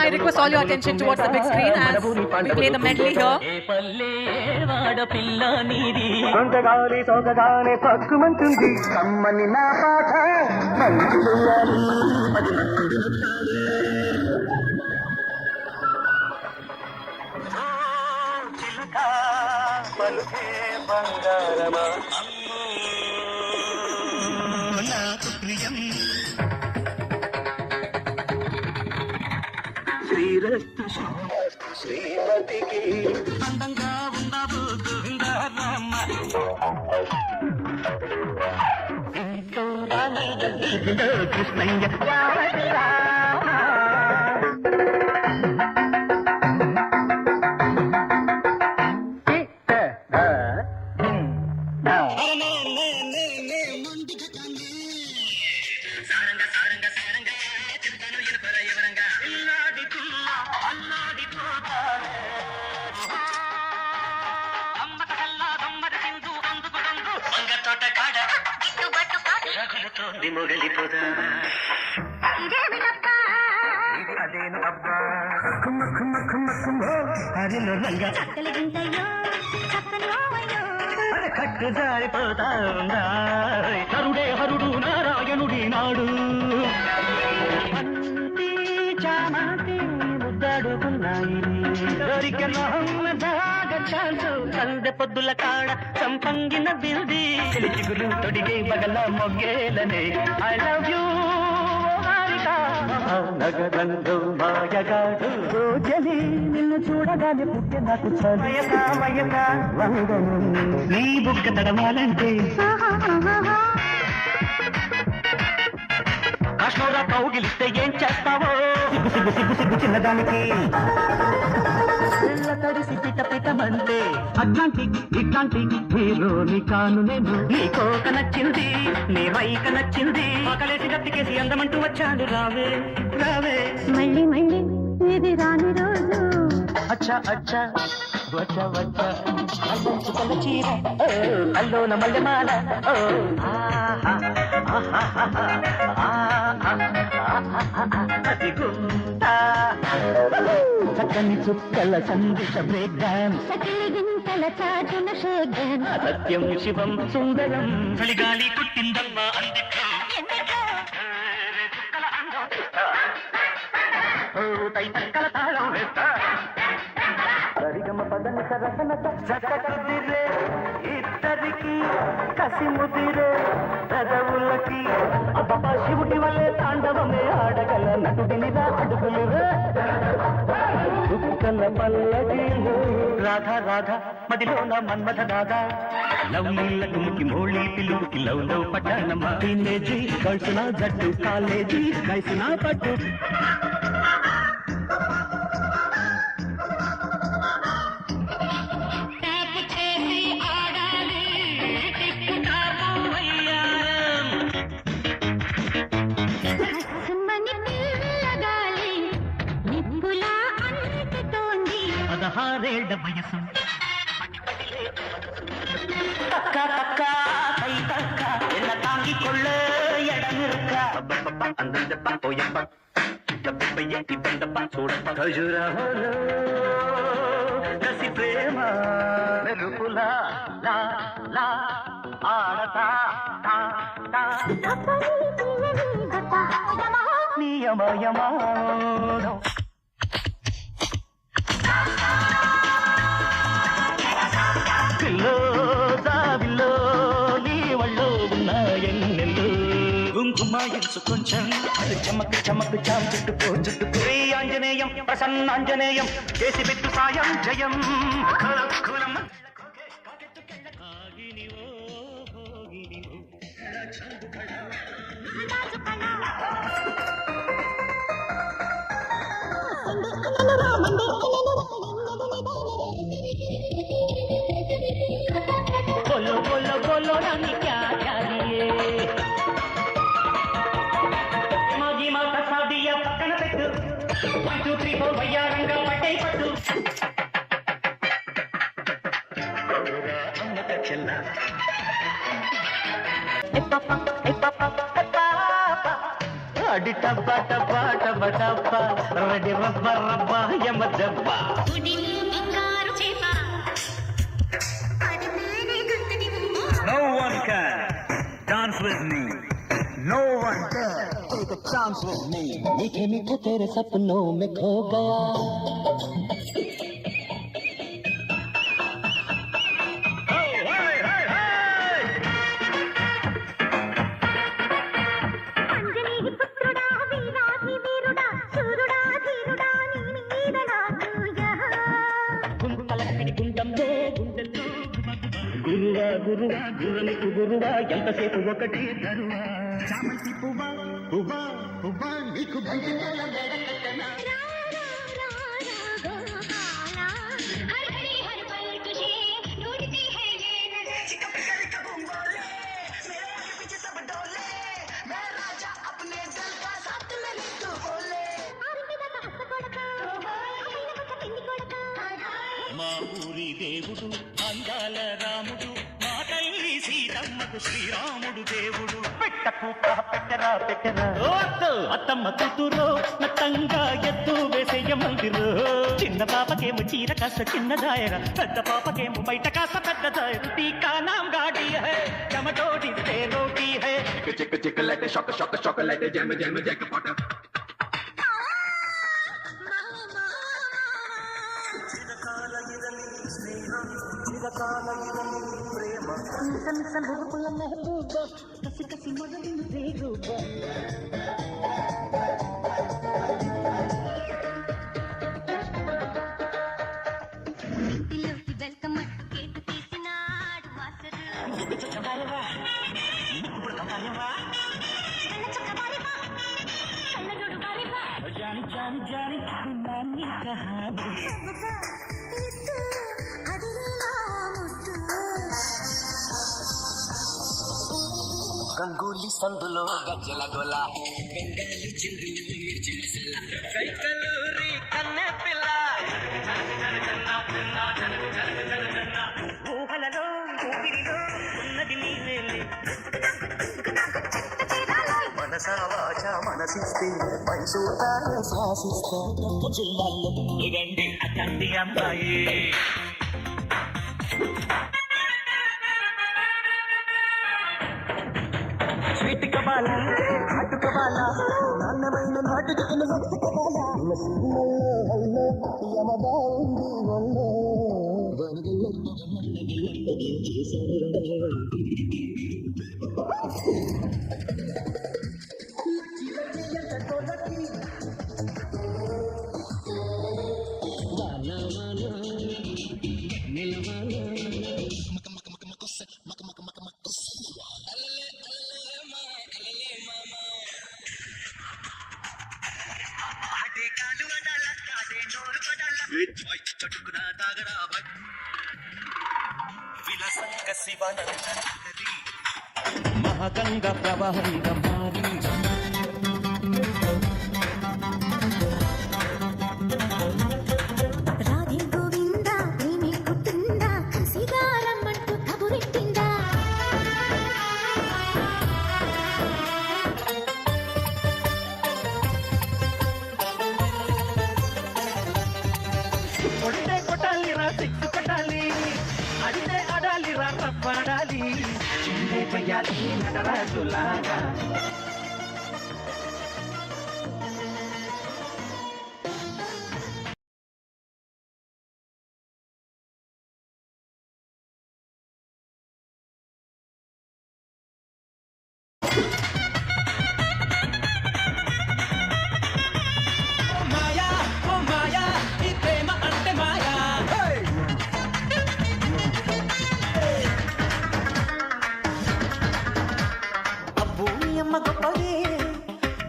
I request all your attention towards the big screen as we play the medley here. శ్రీరస్తు శ్రీమతికి అందంగా ఉండవు కృష్ణయ్య మొగలిపోదా అదేను అబ్బా కుమ్మ కుమ్మ కుమ్మ కుమ్మ హరిలో రంగా కట్టు జారిపోతా హరుడే హరుడు నారాయణుడి నాడు అంతి చామంతి ముద్దాడుకున్నాయి సందె పొద్దుల కాడ సంపంగిన బిల్ది చిగురు తొడిగే బగల మొగ్గేలనే ఐ లవ్ యూ నగరంలో మాయగాడు రోజలి నిన్ను చూడగానే పుట్టే నాకు నీ బుక్క తడవాలంటే కాశ్మీరా కౌగిలిస్తే ఏం చేస్తావో సిగ్గు సిగ్గు సిగ్గు సిగ్గు చిన్నదానికి తడిసి పిట పిటమంటే అట్లాంటి ఇట్లాంటి హీరోని కాను నేను నీ కోక నచ్చింది నీ రైక నచ్చింది ఆకలేసి గట్టికేసి అందమంటూ వచ్చాడు రావే రావే మళ్ళీ మళ్ళీ ఇది రాని రోజు అచ్చా అచ్చా వచ్చ వచ్చ అల్లంచుకల చీర అల్లోన మల్లెమాల అది గుంటా చక్కని చుక్కల సందిశ బ్రేక్ డాన్స్ గింతల చాటున షేక్ డాన్స్ సత్యం శివం సుందరం చలిగాలి కుట్టిందమ్మా అందిట్లో తైతక్కల తాళం వేస్తా సరిగమ పదన సరసనత చక్కదిరే ఇద్దరికి కసి ముదిరే పెదవులకి అబ్బా శివుడి వల్లే తాండవమే ఆడగల నటుడినిరా అడుగులురే దుఃఖల పల్లకిలో రాధా రాధా మదిలోన మన్మథ దాదా లవ్ నీళ్ళ తుమ్కి మోళీ పిలుపుకి లవ్ లవ్ పట్టణమా టీనేజీ కలిసిన జట్టు కాలేజీ కలిసిన పట్టు పదహారేళ్ల వయసు తక్క తక్క కై తక్క ఎల్ల తాంగికొళ్ళ ఎడమిరుక్క అందప్ప పోయప్ప డబ్బయ్య ఇబ్బందప్ప చూడప్ప ఖజురాహోలో రసి ప్రేమ మెరుపులా లా లా ఆడతా నియమయమానం దావిలో నీ వళ్ళో ఉన్నాయన్నెల్లు కుంకుమాయించు కొంచెం అది చమక్ చమక్ చాం చుట్టుకో చుట్టుకో ఆంజనేయం ప్రసన్నాంజనేయం చేసి పెట్టు సాయం జయం बोलो बोलो बोलो रानी क्या चाहिए माजी माता सादिया पక్కన పెట్టు 1 2 3 4 వయ్యారంగా పట్టై పట్టు అమ్మక చెల్ల ఏ పాపా అడి టబ్బ టబ్బ టబ్బ టబ్బ రెడి రబ్బ రబ్బ యమ దబ్బ. No one can dance with me. No one can take a chance with me. मीठे मीठे तेरे सपनों में खो गया. గురువా గురువా గురలకు గురువా ఎంతసేపు ఒకటి తరువా చామంతి పువ్వా పువ్వా పువ్వా నీకు బంతి పూల మేడ కట్టనా. మా ఊరి దేవుడు అందాల రాముడు మా తల్లి సీతమ్మకు శ్రీరాముడు దేవుడు. పెట్టకు పెట్టరా పెట్టరా అత్తమ్మ కూతురు నత్తంగా ఎద్దు వేసేయ మందిరు. చిన్న పాపకేమో చీర కాస్త చిన్న దాయర, పెద్ద పాపకేమో బయట కాస్త పెద్ద దాయర. టీకా నామ్ గాడి హై జమటోడి తే రోటీ హై. చిక్క చిక్క లైట్ షొక్క షొక్క షొక్క లైట్ జమ జమ జక పోట. जानी जानी जानी नानी कहानी గంగూలీ సందులో గజ్జల గొల బెంగాలీ చిందులు మిర్చి మసాలా సైకలూరి కన్నె పిల్ల ఊహలలో ఊపిరిలో ఉన్నది నీవేలే. మనసా వాచ మనసిస్తే మనసూతా శ్వాసిస్తా జిల్లాల్లో ఇదండి అతండి అమ్మాయి. స్వీట్ కబాలా హాట్ కబాలా నాన్నమైన నాటు చికెన్ హట్ కబాలా మసీదులో హల్లో యమదా ఉంది వల్లో వనగల్లో చేశారు మహాగంగా ప్రవాహంగా మారి రాధే గోవింద ప్రేమి పుట్టిందా సిగారమ్మంటూ కబురెట్టిందా. కొట్టే కొట్టాలి రా సిక్కు కొట్టాలి, అడితే ఆడాలి రా తప్పాడాలి, చిందే పయ్యాలి నటరాజులాగా.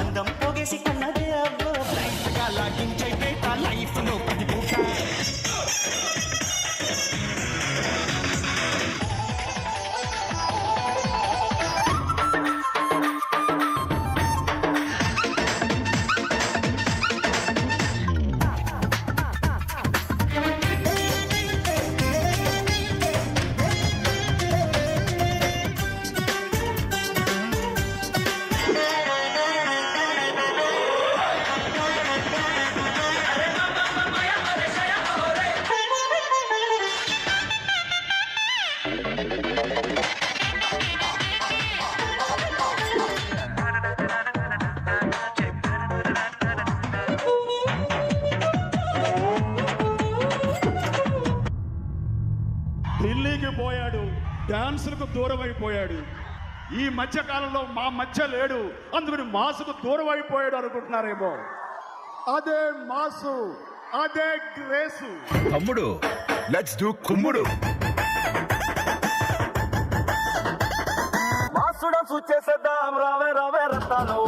అందం పోగేసి కన్నదే అవ్వ లైఫ్ గా లాగించైతే ఆ లైఫ్ లో పది పూట. అయిపోయాడు, డాన్సులకు దూరం అయిపోయాడు. ఈ మధ్య కాలంలో మా మధ్య లేడు, అందుకని మాసుకు దూరం అయిపోయాడు అనుకుంటున్నారేమో. అదే మాసు, అదే గ్రేసు. తమ్ముడు లెట్స్ డూ కుమ్ముడు. మాసుడం సూచేసేద్దాం రావే రావే రత్తాలు.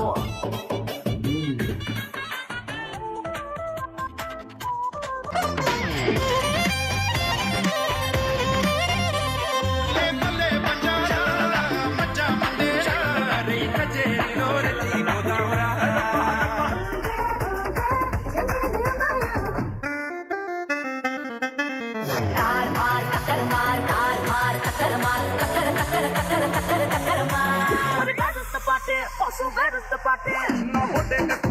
Where's the party?